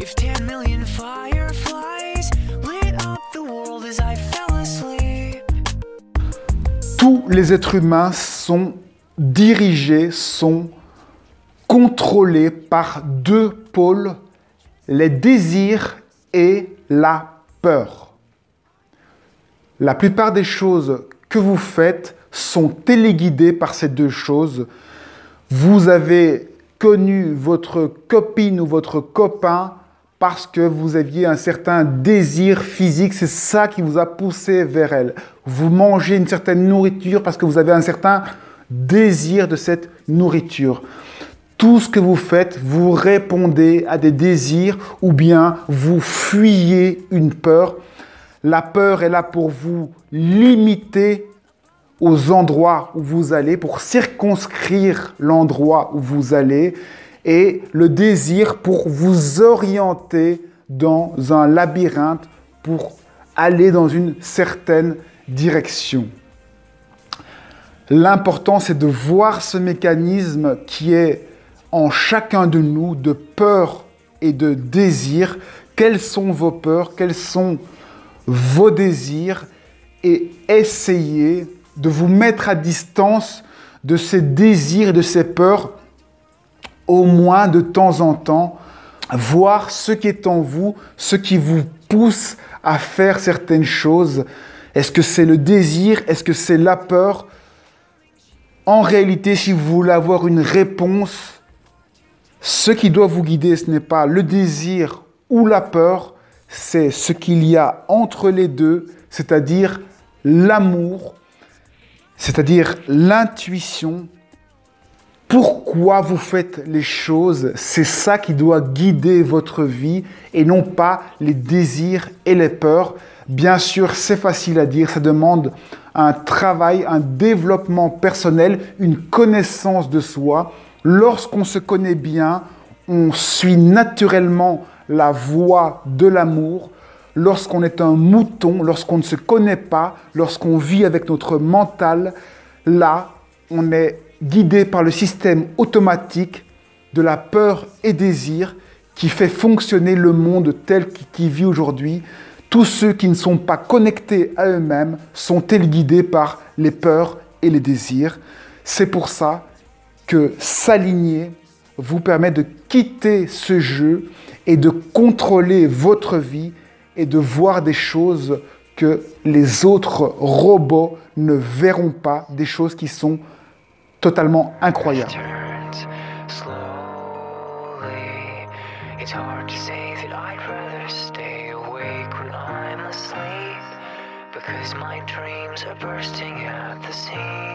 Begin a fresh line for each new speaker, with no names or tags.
If 10 million fireflies lit up the world as I fell asleep.
Tous les êtres humains sont dirigés, sont contrôlés par deux pôles, les désirs et la peur. La plupart des choses que vous faites sont téléguidées par ces deux choses. Vous avez connu votre copine ou votre copain parce que vous aviez un certain désir physique, c'est ça qui vous a poussé vers elle. Vous mangez une certaine nourriture parce que vous avez un certain désir de cette nourriture. Tout ce que vous faites, vous répondez à des désirs ou bien vous fuyez une peur. La peur est là pour vous limiter aux endroits où vous allez, pour circonscrire l'endroit où vous allez, et le désir pour vous orienter dans un labyrinthe, pour aller dans une certaine direction. L'important, c'est de voir ce mécanisme qui est en chacun de nous, de peur et de désir. Quelles sont vos peurs, quels sont vos désirs, et essayez de vous mettre à distance de ces désirs et de ces peurs, au moins de temps en temps, voir ce qui est en vous, ce qui vous pousse à faire certaines choses. Est-ce que c'est le désir? Est-ce que c'est la peur? En réalité, si vous voulez avoir une réponse, ce qui doit vous guider, ce n'est pas le désir ou la peur, c'est ce qu'il y a entre les deux, c'est-à-dire l'amour, c'est-à-dire l'intuition. Pourquoi vous faites les choses, c'est ça qui doit guider votre vie et non pas les désirs et les peurs. Bien sûr, c'est facile à dire, ça demande un travail, un développement personnel, une connaissance de soi. Lorsqu'on se connaît bien, on suit naturellement la voie de l'amour. Lorsqu'on est un mouton, lorsqu'on ne se connaît pas, lorsqu'on vit avec notre mental, là, on est guidé par le système automatique de la peur et désir qui fait fonctionner le monde tel qu'il vit aujourd'hui. Tous ceux qui ne sont pas connectés à eux-mêmes sont téléguidés par les peurs et les désirs. C'est pour ça que s'aligner vous permet de quitter ce jeu et de contrôler votre vie et de voir des choses que les autres robots ne verront pas, des choses qui sont totalement incroyable.
It's hard to say that I'd rather stay awake when I'm asleep, because my dreams are bursting at the seams.